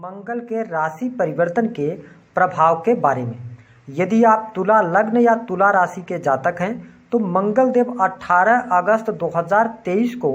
मंगल के राशि परिवर्तन के प्रभाव के बारे में। यदि आप तुला लग्न या तुला राशि के जातक हैं तो मंगल देव 18 अगस्त 2023 को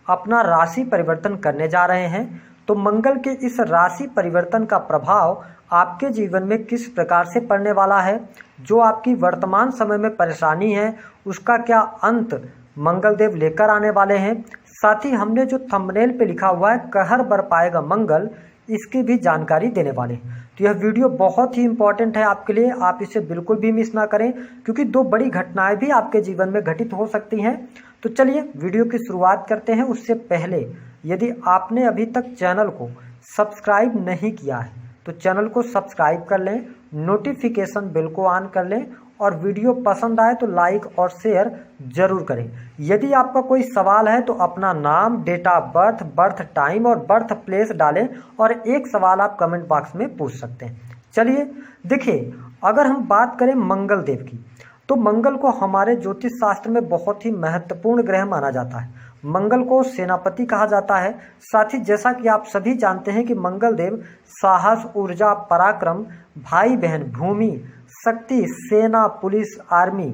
अपना राशि परिवर्तन करने जा रहे हैं। तो मंगल के इस राशि परिवर्तन का प्रभाव आपके जीवन में किस प्रकार से पड़ने वाला है, जो आपकी वर्तमान समय में परेशानी है उसका क्या अंत मंगल देव लेकर आने वाले हैं। साथ ही हमने जो थंबनेल पे लिखा हुआ है कहर बर पाएगा मंगल, इसकी भी जानकारी देने वाले हैं। तो यह वीडियो बहुत ही इंपॉर्टेंट है आपके लिए, आप इसे बिल्कुल भी मिस ना करें क्योंकि दो बड़ी घटनाएं भी आपके जीवन में घटित हो सकती हैं। तो चलिए वीडियो की शुरुआत करते हैं। उससे पहले यदि आपने अभी तक चैनल को सब्सक्राइब नहीं किया है तो चैनल को सब्सक्राइब कर लें, नोटिफिकेशन बेल को ऑन कर लें और वीडियो पसंद आए तो लाइक और शेयर जरूर करें। यदि आपका कोई सवाल है तो अपना नाम, date of birth, birth time और बर्थ प्लेस डालें और एक सवाल आप कमेंट बॉक्स में पूछ सकते हैं। चलिए देखिए, अगर हम बात करें मंगल देव की तो मंगल को हमारे ज्योतिष शास्त्र में बहुत ही महत्वपूर्ण ग्रह माना जाता है। मंगल को सेनापति कहा जाता है। साथ ही जैसा कि आप सभी जानते हैं कि मंगल देव साहस, ऊर्जा, पराक्रम, भाई बहन, भूमि, शक्ति, सेना, police, army,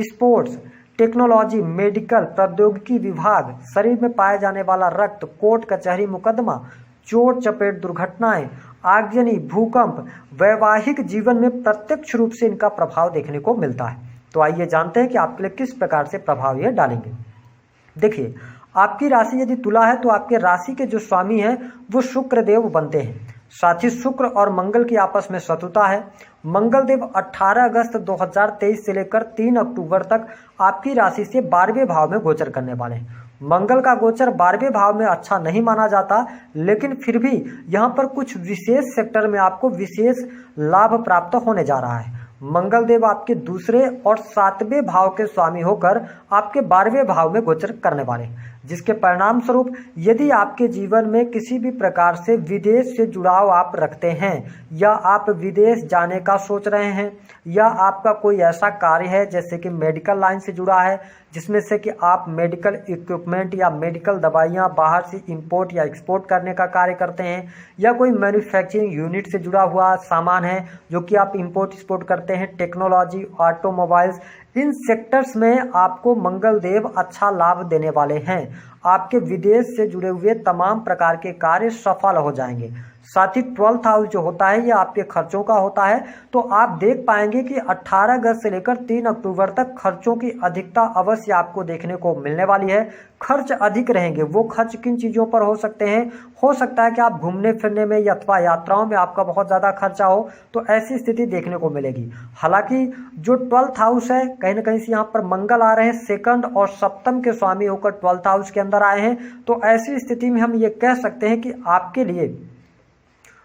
sports, technology, medical, प्रौद्योगिकी विभाग, शरीर में पाए जाने वाला रक्त, कोर्ट कचहरी मुकदमा, चोट चपेट दुर्घटनाएं, आगजनी, भूकंप, वैवाहिक जीवन में प्रत्यक्ष रूप से इनका प्रभाव देखने को मिलता है। तो आइए जानते हैं कि आपके लिए किस प्रकार से प्रभाव ये डालेंगे। देखिए, आपकी राशि यदि तुला है तो आपके राशि के जो स्वामी हैं वो शुक्र देव बनते हैं। साथ ही शुक्र और मंगल की आपस में शत्रुता है। मंगल देव 18 अगस्त 2023 से लेकर 3 अक्टूबर तक आपकी राशि से 12वें भाव में गोचर करने वाले हैं। मंगल का गोचर 12वें भाव में अच्छा नहीं माना जाता, लेकिन फिर भी यहाँ पर कुछ विशेष सेक्टर में आपको विशेष लाभ प्राप्त होने जा रहा है। मंगल देव आपके दूसरे और 7वें भाव के स्वामी होकर आपके 12वें भाव में गोचर करने वाले हैं, जिसके परिणाम स्वरूप यदि आपके जीवन में किसी भी प्रकार से विदेश से जुड़ाव आप रखते हैं या आप विदेश जाने का सोच रहे हैं या आपका कोई ऐसा कार्य है जैसे कि मेडिकल लाइन से जुड़ा है जिसमें से कि आप मेडिकल इक्विपमेंट या मेडिकल दवाइयां बाहर से इंपोर्ट या एक्सपोर्ट करने का कार्य करते हैं या कोई मैन्युफैक्चरिंग यूनिट से जुड़ा हुआ सामान है जो कि आप इंपोर्ट एक्सपोर्ट करते हैं, टेक्नोलॉजी, ऑटोमोबाइल्स, इन सेक्टर्स में आपको मंगल देव अच्छा लाभ देने वाले हैं। आपके विदेश से जुड़े हुए तमाम प्रकार के कार्य सफल हो जाएंगे। साथ ही 12th हाउस जो होता है ये आपके खर्चों का होता है। तो आप देख पाएंगे कि 18 अगस्त से लेकर 3 अक्टूबर तक खर्चों की अधिकता अवश्य आपको देखने को मिलने वाली है। खर्च अधिक रहेंगे। वो खर्च किन चीज़ों पर हो सकते हैं? हो सकता है कि आप घूमने फिरने में अथवा यात्राओं में आपका बहुत ज़्यादा खर्चा हो, तो ऐसी स्थिति देखने को मिलेगी। हालांकि जो 12th हाउस है कहीं ना कहीं से यहाँ पर मंगल आ रहे हैं, सेकंड और सप्तम के स्वामी होकर 12th हाउस के अंदर आए हैं। तो ऐसी स्थिति में हम ये कह सकते हैं कि आपके लिए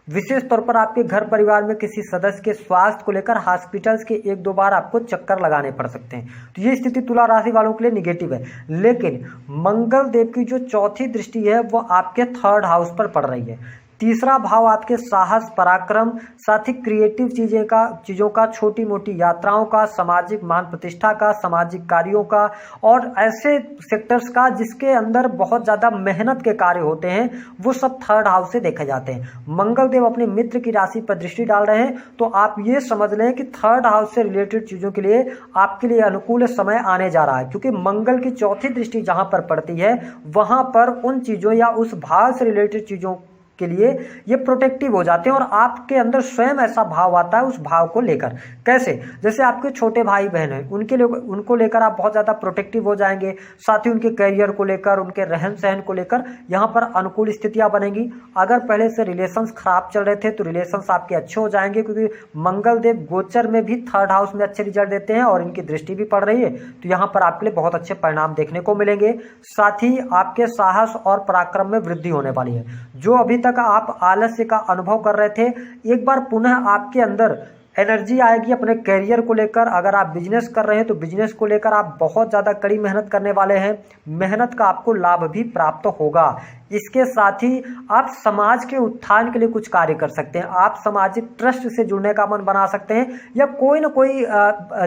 विशेष तौर पर आपके घर परिवार में किसी सदस्य के स्वास्थ्य को लेकर हॉस्पिटल्स के 1-2 बार आपको चक्कर लगाने पड़ सकते हैं। तो ये स्थिति तुला राशि वालों के लिए निगेटिव है। लेकिन मंगल देव की जो चौथी दृष्टि है वो आपके 3rd हाउस पर पड़ रही है। तीसरा भाव आपके साहस, पराक्रम, साथ ही क्रिएटिव चीज़ों का, छोटी मोटी यात्राओं का, सामाजिक मान प्रतिष्ठा का, सामाजिक कार्यों का और ऐसे सेक्टर्स का जिसके अंदर बहुत ज़्यादा मेहनत के कार्य होते हैं, वो सब 3rd हाउस से देखे जाते हैं। मंगल देव अपने मित्र की राशि पर दृष्टि डाल रहे हैं तो आप ये समझ लें कि 3rd हाउस से रिलेटेड चीज़ों के लिए आपके लिए अनुकूल समय आने जा रहा है, क्योंकि मंगल की चौथी दृष्टि जहाँ पर पड़ती है वहाँ पर उन चीज़ों या उस भाव से रिलेटेड चीज़ों के लिए ये प्रोटेक्टिव हो जाते हैं और आपके अंदर स्वयं ऐसा भाव आता है उस भाव को लेकर। कैसे? जैसे आपके छोटे भाई बहन हैं, उनको लेकर आप बहुत ज़्यादा प्रोटेक्टिव हो जाएंगे। साथ ही उनके करियर को लेकर, उनके रहन सहन को लेकर यहाँ पर अनुकूल स्थितियाँ बनेंगी। अगर पहले से रिलेशंस खराब चल रहे थे तो रिलेशंस आपके अच्छे हो जाएंगे, क्योंकि मंगल देव गोचर में भी 3rd हाउस में अच्छे रिजल्ट देते हैं और इनकी दृष्टि भी पड़ रही है। तो यहाँ पर आपके लिए बहुत अच्छे परिणाम देखने को मिलेंगे। साथ ही आपके साहस और पराक्रम में वृद्धि होने वाली है। जो अभी तक आप आलस्य का अनुभव कर रहे थे, एक बार पुनः आपके अंदर एनर्जी आएगी अपने करियर को लेकर। अगर आप बिजनेस कर रहे हैं तो बिजनेस को लेकर आप बहुत ज़्यादा कड़ी मेहनत करने वाले हैं। मेहनत का आपको लाभ भी प्राप्त होगा। इसके साथ ही आप समाज के उत्थान के लिए कुछ कार्य कर सकते हैं। आप सामाजिक ट्रस्ट से जुड़ने का मन बना सकते हैं, या कोई ना कोई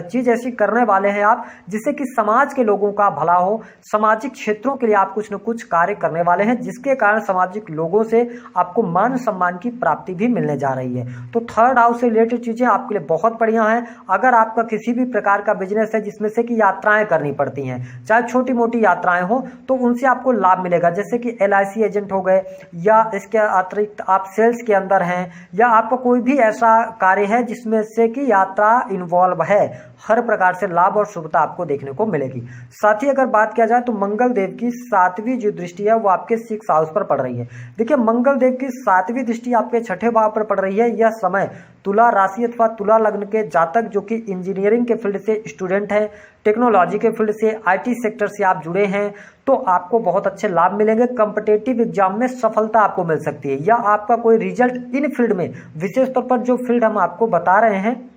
चीज़ ऐसी करने वाले हैं आप जिससे कि समाज के लोगों का भला हो। सामाजिक क्षेत्रों के लिए आप कुछ न कुछ कार्य करने वाले हैं, जिसके कारण सामाजिक लोगों से आपको मान सम्मान की प्राप्ति भी मिलने जा रही है। तो थर्ड हाउस से रिलेटेड चीज़ें आपके लिए बहुत बढ़िया हैं। अगर आपका किसी भी प्रकार का बिजनेस है जिसमें से कि यात्राएं करनी पड़ती हैं, चाहे छोटी मोटी यात्राएं हो, तो उनसे आपको लाभ मिलेगा। जैसे कि LIC एजेंट हो गए, या इसके अतिरिक्त आप सेल्स के अंदर हैं, या आपका कोई भी ऐसा कार्य है जिसमें से कि यात्रा इन्वॉल्व है, हर प्रकार से लाभ और शुभता आपको देखने को मिलेगी। साथ ही अगर बात किया जाए तो मंगल देव की 7वीं जो दृष्टि है वो आपके 6th हाउस पर पड़ रही है। देखिए, मंगल देव की 7वीं दृष्टि आपके 6ठे भाव पर पड़ रही है। यह समय तुला राशि अथवा तुला लग्न के जातक जो कि इंजीनियरिंग के फील्ड से स्टूडेंट हैं, टेक्नोलॉजी के फील्ड से, IT सेक्टर से आप जुड़े हैं, तो आपको बहुत अच्छे लाभ मिलेंगे। कॉम्पिटिटिव एग्जाम में सफलता आपको मिल सकती है, या आपका कोई रिजल्ट इन फील्ड में, विशेष तौर पर जो फील्ड हम आपको बता रहे हैं,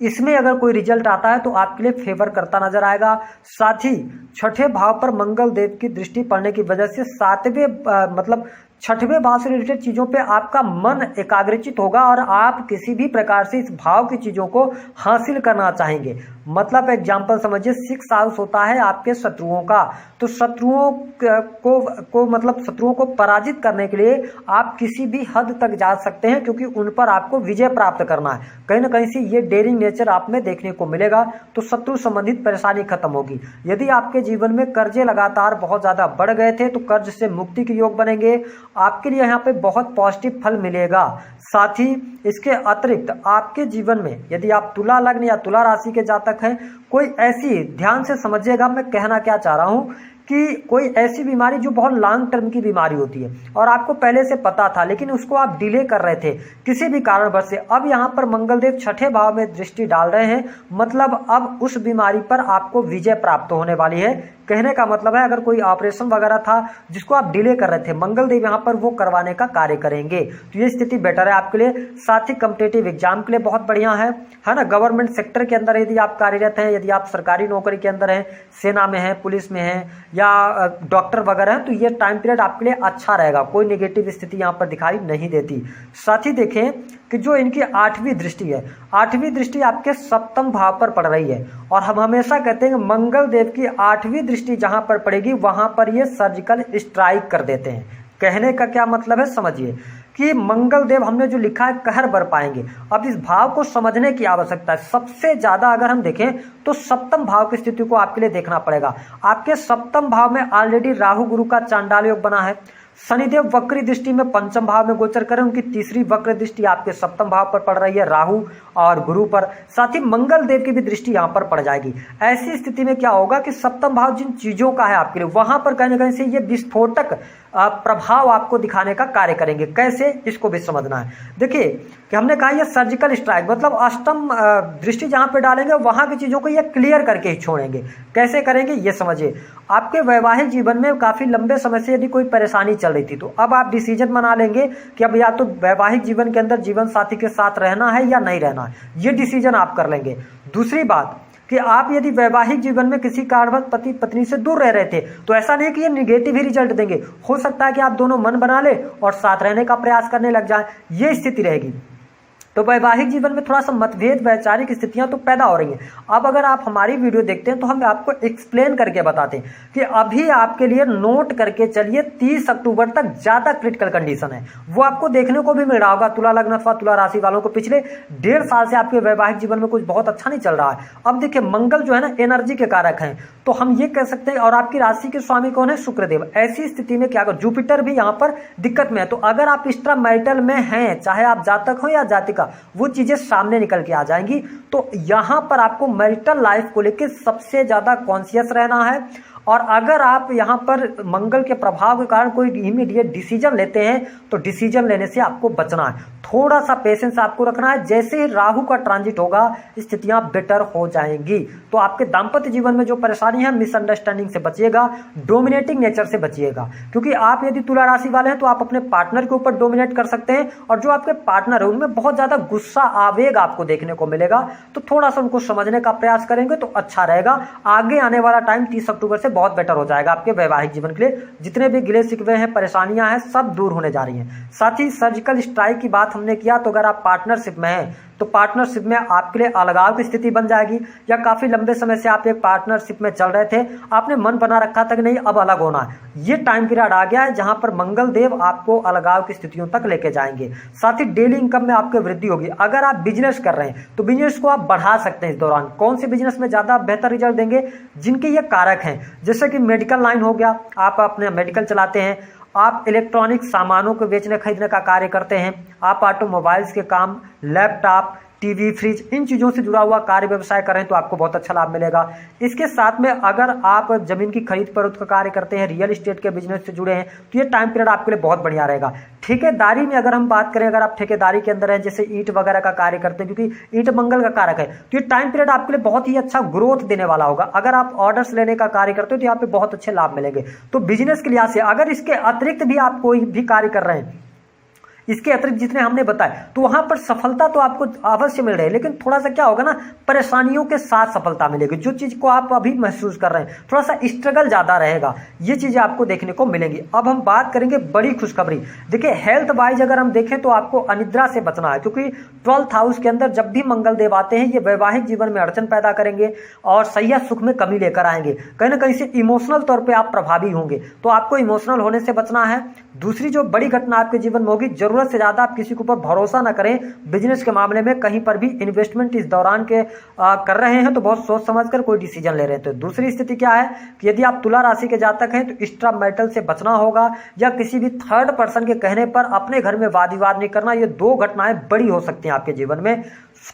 इसमें अगर कोई रिजल्ट आता है तो आपके लिए फेवर करता नजर आएगा। साथ ही 6ठे भाव पर मंगल देव की दृष्टि पड़ने की वजह से 6ठवें भाव से रिलेटेड चीजों पे आपका मन एकाग्रचित होगा और आप किसी भी प्रकार से इस भाव की चीजों को हासिल करना चाहेंगे। मतलब एग्जाम्पल समझिए, 6th हाउस होता है आपके शत्रुओं का, तो शत्रुओं को पराजित करने के लिए आप किसी भी हद तक जा सकते हैं, क्योंकि उन पर आपको विजय प्राप्त करना है। कहीं ना कहीं से ये डेयरिंग नेचर आप में देखने को मिलेगा, तो शत्रु संबंधित परेशानी खत्म होगी। यदि आपके जीवन में कर्जे लगातार बहुत ज्यादा बढ़ गए थे तो कर्ज से मुक्ति के योग बनेंगे, आपके लिए यहाँ पे बहुत पॉजिटिव फल मिलेगा। साथ ही इसके अतिरिक्त आपके जीवन में यदि आप तुला लग्न या तुला राशि के जातक हैं, कोई ऐसी, ध्यान से समझिएगा मैं कहना क्या चाह रहा हूँ, कि कोई ऐसी बीमारी जो बहुत लॉन्ग टर्म की बीमारी होती है और आपको पहले से पता था लेकिन उसको आप डिले कर रहे थे किसी भी कारणवश से, अब यहाँ पर मंगलदेव 6ठे भाव में दृष्टि डाल रहे हैं, मतलब अब उस बीमारी पर आपको विजय प्राप्त होने वाली है। कहने का मतलब है, अगर कोई ऑपरेशन वगैरह था जिसको आप डिले कर रहे थे, मंगलदेव यहाँ पर वो करवाने का कार्य करेंगे, तो ये स्थिति बेटर है आपके लिए। साथ ही कॉम्पिटिटिव एग्जाम के लिए बहुत बढ़िया है ना। गवर्नमेंट सेक्टर के अंदर यदि आप कार्यरत हैं, यदि आप सरकारी नौकरी के अंदर हैं, सेना में हैं, पुलिस में हैं, या डॉक्टर वगैरह हैं, तो ये टाइम पीरियड आपके लिए अच्छा रहेगा। कोई नेगेटिव स्थिति यहाँ पर दिखाई नहीं देती। साथ ही देखें कि जो इनकी 8वीं दृष्टि है, 8वीं दृष्टि आपके 7म भाव पर पड़ रही है, और हम हमेशा कहते हैं मंगल देव की 8वीं दृष्टि जहां पर पड़ेगी वहां पर ये सर्जिकल स्ट्राइक कर देते हैं। कहने का क्या मतलब है, समझिए कि मंगल देव हमने जो लिखा है कहर बर पाएंगे। अब इस भाव को समझने की आवश्यकता है। सबसे ज्यादा अगर हम देखें तो 7म भाव की स्थिति को आपके लिए देखना पड़ेगा। आपके 7म भाव में ऑलरेडी राहु गुरु का चांडाल योग बना है। शनिदेव वक्री दृष्टि में 5म भाव में गोचर करें, उनकी 3री वक्र दृष्टि आपके 7म भाव पर पड़ रही है, राहु और गुरु पर। साथ ही मंगल देव की भी दृष्टि यहां पर पड़ जाएगी। ऐसी स्थिति में क्या होगा कि 7म भाव जिन चीजों का है आपके लिए, वहां पर कहीं ना कहीं से ये विस्फोटक प्रभाव आपको दिखाने का कार्य करेंगे। कैसे, इसको भी समझना है। देखिए कि हमने कहा ये सर्जिकल स्ट्राइक, मतलब 8म दृष्टि जहां पे डालेंगे वहां की चीजों को ये क्लियर करके ही छोड़ेंगे। कैसे करेंगे ये समझिए। आपके वैवाहिक जीवन में काफी लंबे समय से यदि कोई परेशानी चल रही थी, तो अब आप डिसीजन बना लेंगे कि अब या तो वैवाहिक जीवन के अंदर जीवन साथी के साथ रहना है या नहीं रहना है, ये डिसीजन आप कर लेंगे। दूसरी बात कि आप यदि वैवाहिक जीवन में किसी कारणवश पति पत्नी से दूर रह रहे थे, तो ऐसा नहीं कि ये निगेटिव ही रिजल्ट देंगे। हो सकता है कि आप दोनों मन बना ले और साथ रहने का प्रयास करने लग जाएं, ये स्थिति रहेगी। तो वैवाहिक जीवन में थोड़ा सा मतभेद, वैचारिक स्थितियां तो पैदा हो रही हैं। अब अगर आप हमारी वीडियो देखते हैं तो हम आपको एक्सप्लेन करके बताते हैं कि अभी आपके लिए नोट करके चलिए 30 अक्टूबर तक ज्यादा क्रिटिकल कंडीशन है, वो आपको देखने को भी मिल रहा होगा। तुला लग्न अथवा तुला राशि वालों को पिछले 1.5 साल से आपके वैवाहिक जीवन में कुछ बहुत अच्छा नहीं चल रहा है। अब देखिए मंगल जो है ना एनर्जी के कारक हैं, तो हम ये कह सकते हैं, और आपकी राशि के स्वामी कौन है, शुक्रदेव। ऐसी स्थिति में क्या कर, जुपिटर भी यहाँ पर दिक्कत में है। तो अगर आप एक्स्ट्रा मैरिटल में हैं, चाहे आप जातक हो या जातिका, वो चीजें सामने निकल के आ जाएंगी। तो यहां पर आपको मैरिटल लाइफ को लेकर सबसे ज्यादा कॉन्शियस रहना है। और अगर आप यहाँ पर मंगल के प्रभाव के कारण कोई इमीडिएट डिसीजन लेते हैं तो डिसीजन लेने से आपको बचना है। थोड़ा सा पेशेंस आपको रखना है। जैसे ही राहु का ट्रांजिट होगा स्थितियां बेटर हो जाएंगी। तो आपके दाम्पत्य जीवन में जो परेशानी है, मिसअंडरस्टैंडिंग से बचिएगा, डोमिनेटिंग नेचर से बचिएगा। क्योंकि आप यदि तुला राशि वाले हैं तो आप अपने पार्टनर के ऊपर डोमिनेट कर सकते हैं, और जो आपके पार्टनर है उनमें बहुत ज्यादा गुस्सा आवेग आपको देखने को मिलेगा। तो थोड़ा सा उनको समझने का प्रयास करेंगे तो अच्छा रहेगा। आगे आने वाला टाइम 30 अक्टूबर से बहुत बेटर हो जाएगा आपके वैवाहिक जीवन के लिए। जितने भी गिले शिकवे हैं, परेशानियां हैं, सब दूर होने जा रही हैं। साथ ही सर्जिकल स्ट्राइक की बात हमने किया, तो अगर आप पार्टनरशिप में हैं तो पार्टनरशिप में आपके लिए अलगाव की स्थिति बन जाएगी, या काफी लंबे समय से आप एक पार्टनरशिप में चल रहे थे, आपने मन बना रखा था कि नहीं अब अलग होना है, ये टाइम पीरियड आ गया है जहां पर मंगल देव आपको अलगाव की स्थितियों तक लेके जाएंगे। साथ ही डेली इनकम में आपकी वृद्धि होगी। अगर आप बिजनेस कर रहे हैं तो बिजनेस को आप बढ़ा सकते हैं इस दौरान। कौन से बिजनेस में ज्यादा बेहतर रिजल्ट देंगे? जिनके ये कारक हैं, जैसे कि मेडिकल लाइन हो गया, आप अपने मेडिकल चलाते हैं, आप इलेक्ट्रॉनिक सामानों को बेचने खरीदने का कार्य करते हैं, आप ऑटोमोबाइल्स के काम, लैपटॉप, टीवी, फ्रिज, इन चीज़ों से जुड़ा हुआ कार्य व्यवसाय करें तो आपको बहुत अच्छा लाभ मिलेगा। इसके साथ में अगर आप जमीन की खरीद फरोख्त का कार्य करते हैं, रियल एस्टेट के बिजनेस से जुड़े हैं, तो ये टाइम पीरियड आपके लिए बहुत बढ़िया रहेगा। ठेकेदारी में अगर हम बात करें, अगर आप ठेकेदारी के अंदर हैं, जैसे ईंट वगैरह का कार्य करते हैं, क्योंकि ईंट मंगल का कारक है, तो ये टाइम पीरियड आपके लिए बहुत ही अच्छा ग्रोथ देने वाला होगा। अगर आप ऑर्डर्स लेने का कार्य करते हो तो यहाँ पे बहुत अच्छे लाभ मिलेंगे। तो बिजनेस के लिहाज से अगर इसके अतिरिक्त भी आप कोई भी कार्य कर रहे हैं, इसके अतिरिक्त जितने हमने बताए, तो वहां पर सफलता तो आपको अवश्य मिल रही है, लेकिन थोड़ा सा क्या होगा ना, परेशानियों के साथ सफलता मिलेगी। जो चीज को आप अभी महसूस कर रहे हैं, थोड़ा सा स्ट्रगल ज्यादा रहेगा, ये चीजें आपको देखने को मिलेंगी। अब हम बात करेंगे बड़ी खुशखबरी। देखिए, हेल्थ वाइज अगर हम देखें तो आपको अनिद्रा से बचना है, क्योंकि 12th हाउस के अंदर जब भी मंगल देव आते हैं, ये वैवाहिक जीवन में अड़चन पैदा करेंगे और सैया सुख में कमी लेकर आएंगे। कहीं ना कहीं से इमोशनल तौर पर आप प्रभावी होंगे, तो आपको इमोशनल होने से बचना है। दूसरी जो बड़ी घटना आपके जीवन में होगी, जरूरत से ज्यादा आप किसी के ऊपर भरोसा ना करें। बिजनेस के मामले में कहीं पर भी इन्वेस्टमेंट इस दौरान के कर रहे हैं तो बहुत सोच समझकर कोई डिसीजन ले रहे हैं। तो दूसरी स्थिति क्या है कि यदि आप तुला राशि के जातक हैं तो एक्स्ट्रा मैरिटल से बचना होगा, या किसी भी थर्ड पर्सन के कहने पर अपने घर में वाद विवाद नहीं करना। ये दो घटनाएं बड़ी हो सकती हैं आपके जीवन में।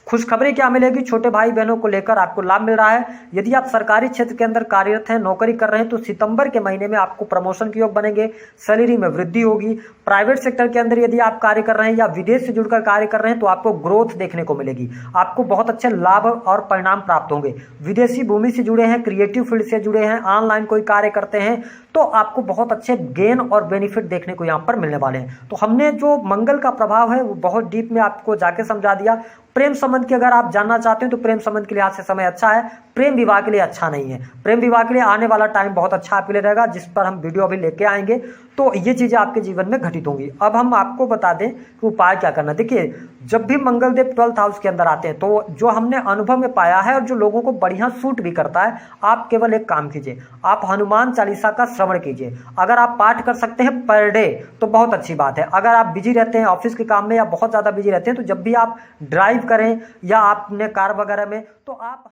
खुशखबरी क्या मिलेगी? छोटे भाई बहनों को लेकर आपको लाभ मिल रहा है। यदि आप सरकारी क्षेत्र के अंदर कार्यरत हैं, नौकरी कर रहे हैं, तो सितंबर के महीने में आपको प्रमोशन के योग बनेंगे, सैलरी में वृद्धि होगी। प्राइवेट सेक्टर के अंदर यदि आप कार्य कर रहे हैं या विदेश से जुड़कर कार्य कर रहे हैं तो आपको ग्रोथ देखने को मिलेगी, आपको बहुत अच्छे लाभ और परिणाम प्राप्त होंगे। विदेशी भूमि से जुड़े हैं, क्रिएटिव फील्ड से जुड़े हैं, ऑनलाइन कोई कार्य करते हैं, तो आपको बहुत अच्छे गेन और बेनिफिट देखने को यहाँ पर मिलने वाले हैं। तो हमने जो मंगल का प्रभाव है वो बहुत डीप में आपको जाके समझा दिया। प्रेम संबंध की अगर आप जानना चाहते हैं तो प्रेम संबंध के लिहाज से समय अच्छा है, प्रेम विवाह के लिए अच्छा नहीं है। प्रेम विवाह के लिए आने वाला टाइम बहुत अच्छा आपके लिए रहेगा, जिस पर हम वीडियो अभी लेके आएंगे, तो ये चीजें आपके जीवन में घटित होंगी। अब हम आपको बता दें कि उपाय क्या करना। देखिए, जब भी मंगल देव 12th हाउस के अंदर आते हैं तो जो हमने अनुभव में पाया है और जो लोगों को बढ़िया सूट भी करता है, आप केवल एक काम कीजिए, आप हनुमान चालीसा का श्रवण कीजिए। अगर आप पाठ कर सकते हैं पर डे तो बहुत अच्छी बात है। अगर आप बिजी रहते हैं ऑफिस के काम में या बहुत ज्यादा बिजी रहते हैं, तो जब भी आप ड्राइव करें या आपने कार वगैरह में, तो आप